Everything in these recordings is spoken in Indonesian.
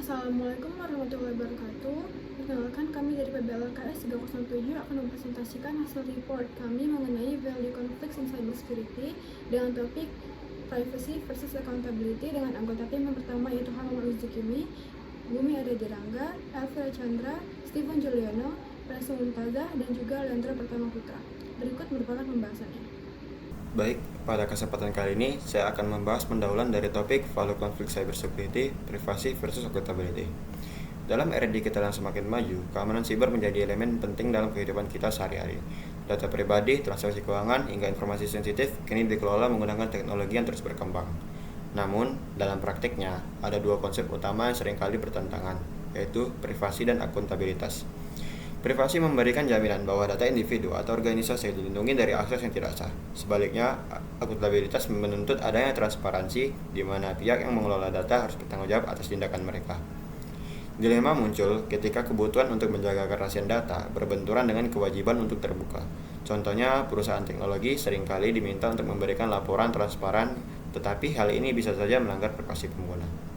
Assalamualaikum warahmatullahi wabarakatuh. Perkenalkan, kami dari PBLKS 307 akan mempresentasikan hasil report kami mengenai value conflicts in cybersecurity dengan topik privacy versus accountability dengan anggota tim yang pertama yaitu Harman Uzukimi, Bumi Arya Dirangga, Elvira Chandra, Steven Juliano, Prensa Mumtazah, dan juga Leandra Pertama Putra. Berikut merupakan pembahasannya. Baik, pada kesempatan kali ini saya akan membahas pendahuluan dari topik value conflict cybersecurity, privasi versus accountability. Dalam era digital yang semakin maju, keamanan siber menjadi elemen penting dalam kehidupan kita sehari-hari. Data pribadi, transaksi keuangan, hingga informasi sensitif kini dikelola menggunakan teknologi yang terus berkembang. Namun, dalam praktiknya, ada dua konsep utama yang seringkali bertentangan, yaitu privasi dan akuntabilitas. Privasi memberikan jaminan bahwa data individu atau organisasi dilindungi dari akses yang tidak sah. Sebaliknya, akuntabilitas menuntut adanya transparansi di mana pihak yang mengelola data harus bertanggung jawab atas tindakan mereka. Dilema muncul ketika kebutuhan untuk menjaga kerahasiaan data berbenturan dengan kewajiban untuk terbuka. Contohnya, perusahaan teknologi seringkali diminta untuk memberikan laporan transparan, tetapi hal ini bisa saja melanggar privasi pengguna.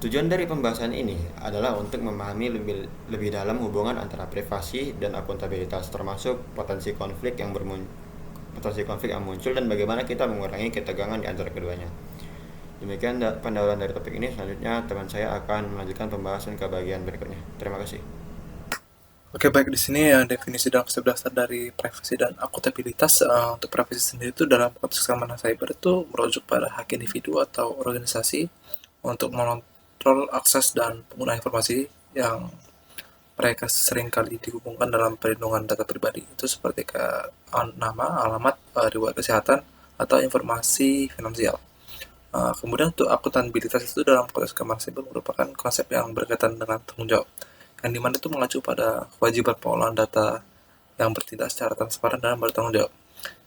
Tujuan dari pembahasan ini adalah untuk memahami lebih dalam hubungan antara privasi dan akuntabilitas, termasuk potensi konflik yang muncul dan bagaimana kita mengurangi ketegangan di antara keduanya. Demikian pendahuluan dari topik ini. Selanjutnya teman saya akan melanjutkan pembahasan ke bagian berikutnya. Terima kasih. Oke, baik, di sini definisi dan konsep dasar dari privasi dan akuntabilitas. Untuk privasi sendiri itu dalam konteks keamanan cyber itu merujuk pada hak individu atau organisasi untuk mengontrol akses dan penggunaan informasi yang mereka seringkali dihubungkan dalam perlindungan data pribadi. Itu seperti ke nama, alamat, riwayat kesehatan, atau informasi finansial. Kemudian untuk akuntabilitas itu dalam konteks keamanan cyber merupakan konsep yang berkaitan dengan tanggung jawab, yang dimana itu mengacu pada kewajiban pengolahan data yang bertindak secara transparan dan bertanggung jawab.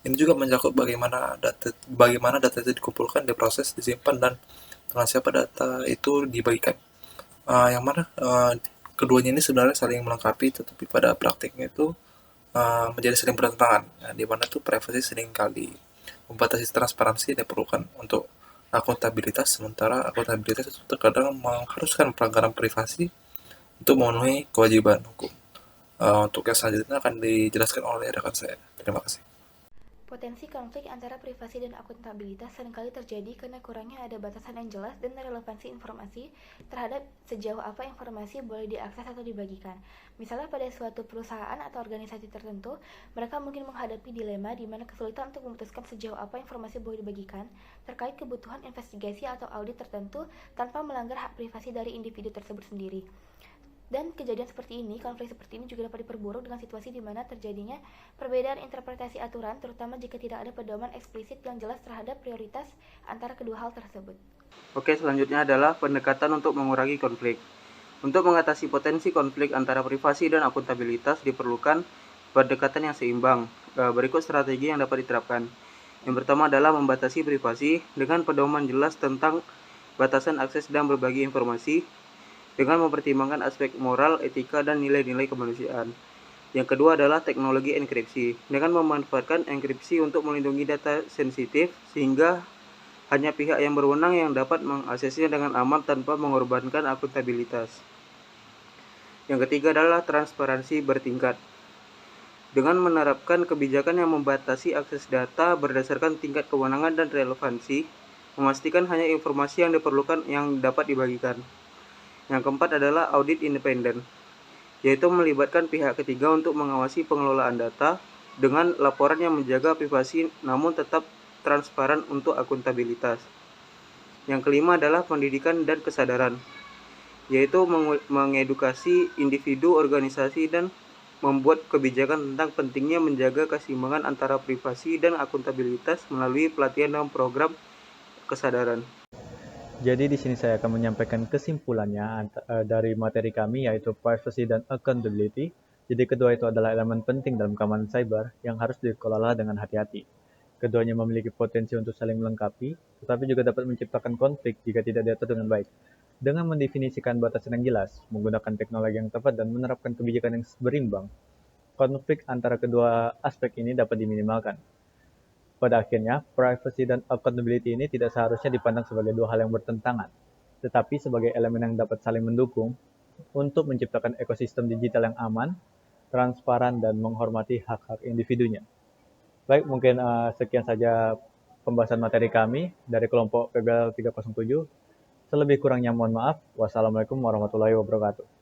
Ini juga mencakup bagaimana data itu dikumpulkan, diproses, disimpan, dan dengan siapa data itu dibagikan. Yang mana keduanya ini sebenarnya saling melengkapi, tetapi pada praktiknya itu menjadi saling bertentangan. Di mana tuh privasi seringkali membatasi transparansi yang diperlukan untuk akuntabilitas, sementara akuntabilitas itu terkadang mengharuskan pelanggaran privasi untuk memenuhi kewajiban hukum. Untuk yang selanjutnya akan dijelaskan oleh rekan saya. Terima kasih. Potensi konflik antara privasi dan akuntabilitas seringkali terjadi karena kurangnya ada batasan yang jelas dan relevansi informasi terhadap sejauh apa informasi boleh diakses atau dibagikan. Misalnya pada suatu perusahaan atau organisasi tertentu, mereka mungkin menghadapi dilema di mana kesulitan untuk memutuskan sejauh apa informasi boleh dibagikan terkait kebutuhan investigasi atau audit tertentu tanpa melanggar hak privasi dari individu tersebut sendiri. Dan kejadian seperti ini, konflik seperti ini juga dapat diperburuk dengan situasi di mana terjadinya perbedaan interpretasi aturan, terutama jika tidak ada pedoman eksplisit yang jelas terhadap prioritas antara kedua hal tersebut. Oke, selanjutnya adalah pendekatan untuk mengurangi konflik. Untuk mengatasi potensi konflik antara privasi dan akuntabilitas diperlukan pendekatan yang seimbang. Berikut strategi yang dapat diterapkan. Yang pertama adalah membatasi privasi dengan pedoman jelas tentang batasan akses dan berbagi informasi, dengan mempertimbangkan aspek moral, etika, dan nilai-nilai kemanusiaan. Yang kedua adalah teknologi enkripsi, dengan memanfaatkan enkripsi untuk melindungi data sensitif sehingga hanya pihak yang berwenang yang dapat mengaksesnya dengan aman tanpa mengorbankan akuntabilitas. Yang ketiga adalah transparansi bertingkat, dengan menerapkan kebijakan yang membatasi akses data berdasarkan tingkat kewenangan dan relevansi, memastikan hanya informasi yang diperlukan yang dapat dibagikan. Yang keempat adalah audit independen, yaitu melibatkan pihak ketiga untuk mengawasi pengelolaan data dengan laporan yang menjaga privasi namun tetap transparan untuk akuntabilitas. Yang kelima adalah pendidikan dan kesadaran, yaitu mengedukasi individu, organisasi, dan membuat kebijakan tentang pentingnya menjaga keseimbangan antara privasi dan akuntabilitas melalui pelatihan dan program kesadaran. Jadi di sini saya akan menyampaikan kesimpulannya dari materi kami yaitu privacy dan accountability. Jadi kedua itu adalah elemen penting dalam keamanan cyber yang harus dikelola dengan hati-hati. Keduanya memiliki potensi untuk saling melengkapi, tetapi juga dapat menciptakan konflik jika tidak diatur dengan baik. Dengan mendefinisikan batasan yang jelas, menggunakan teknologi yang tepat dan menerapkan kebijakan yang berimbang, konflik antara kedua aspek ini dapat diminimalkan. Pada akhirnya, privacy dan accountability ini tidak seharusnya dipandang sebagai dua hal yang bertentangan, tetapi sebagai elemen yang dapat saling mendukung untuk menciptakan ekosistem digital yang aman, transparan, dan menghormati hak-hak individunya. Baik, mungkin sekian saja pembahasan materi kami dari kelompok PBL 307. Selebih kurangnya mohon maaf. Wassalamualaikum warahmatullahi wabarakatuh.